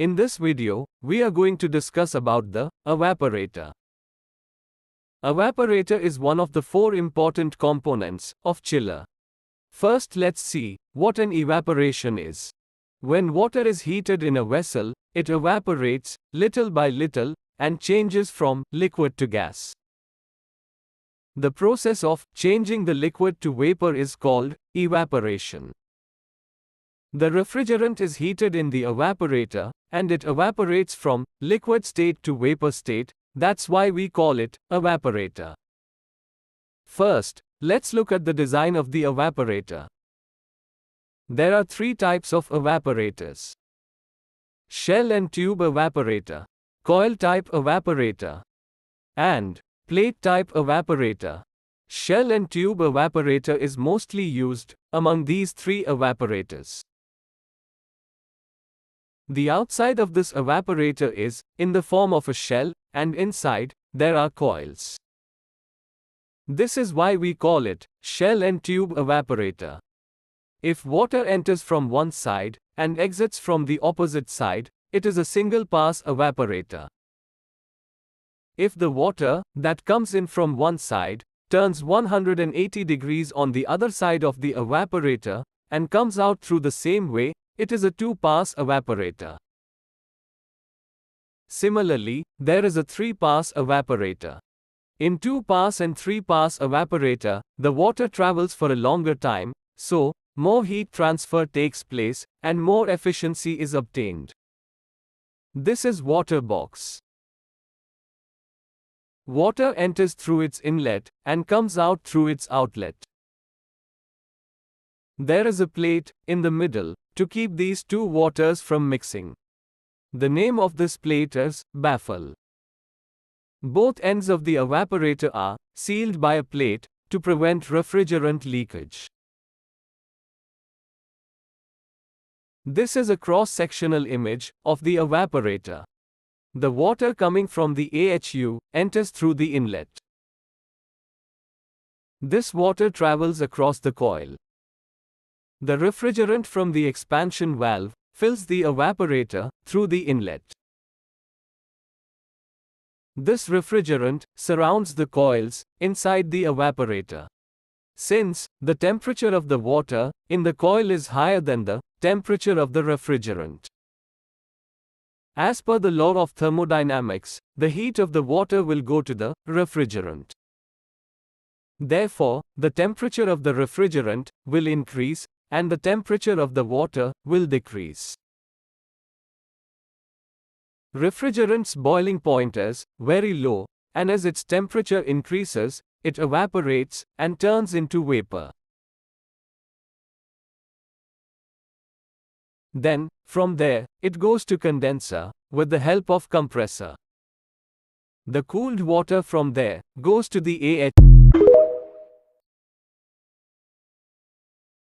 In this video, we are going to discuss about the evaporator. Evaporator is one of the four important components of chiller. First, let's see what an evaporation is. When water is heated in a vessel, it evaporates little by little and changes from liquid to gas. The process of changing the liquid to vapor is called evaporation. The refrigerant is heated in the evaporator, and it evaporates from liquid state to vapor state. That's why we call it evaporator. First, let's look at the design of the evaporator. There are three types of evaporators: shell and tube evaporator, coil type evaporator, and plate type evaporator. Shell and tube evaporator is mostly used among these three evaporators. The outside of this evaporator is in the form of a shell, and inside there are coils. This is why we call it shell and tube evaporator. If water enters from one side and exits from the opposite side, it is a single pass evaporator. If the water that comes in from one side turns 180 degrees on the other side of the evaporator and comes out through the same way, it is a two-pass evaporator. Similarly, there is a three-pass evaporator. In two-pass and three-pass evaporator, the water travels for a longer time, so more heat transfer takes place and more efficiency is obtained. This is water box. Water enters through its inlet and comes out through its outlet. There is a plate in the middle to keep these two waters from mixing. The name of this plate is baffle. Both ends of the evaporator are sealed by a plate to prevent refrigerant leakage. This is a cross-sectional image of the evaporator. The water coming from the AHU enters through the inlet. This water travels across the coil. The refrigerant from the expansion valve fills the evaporator through the inlet. This refrigerant surrounds the coils inside the evaporator. Since the temperature of the water in the coil is higher than the temperature of the refrigerant. As per the law of thermodynamics, the heat of the water will go to the refrigerant. Therefore, the temperature of the refrigerant will increase, and the temperature of the water will decrease. Refrigerant's boiling point is very low, and as its temperature increases, it evaporates and turns into vapor. Then, from there, it goes to condenser with the help of compressor. The cooled water from there goes to the AHU.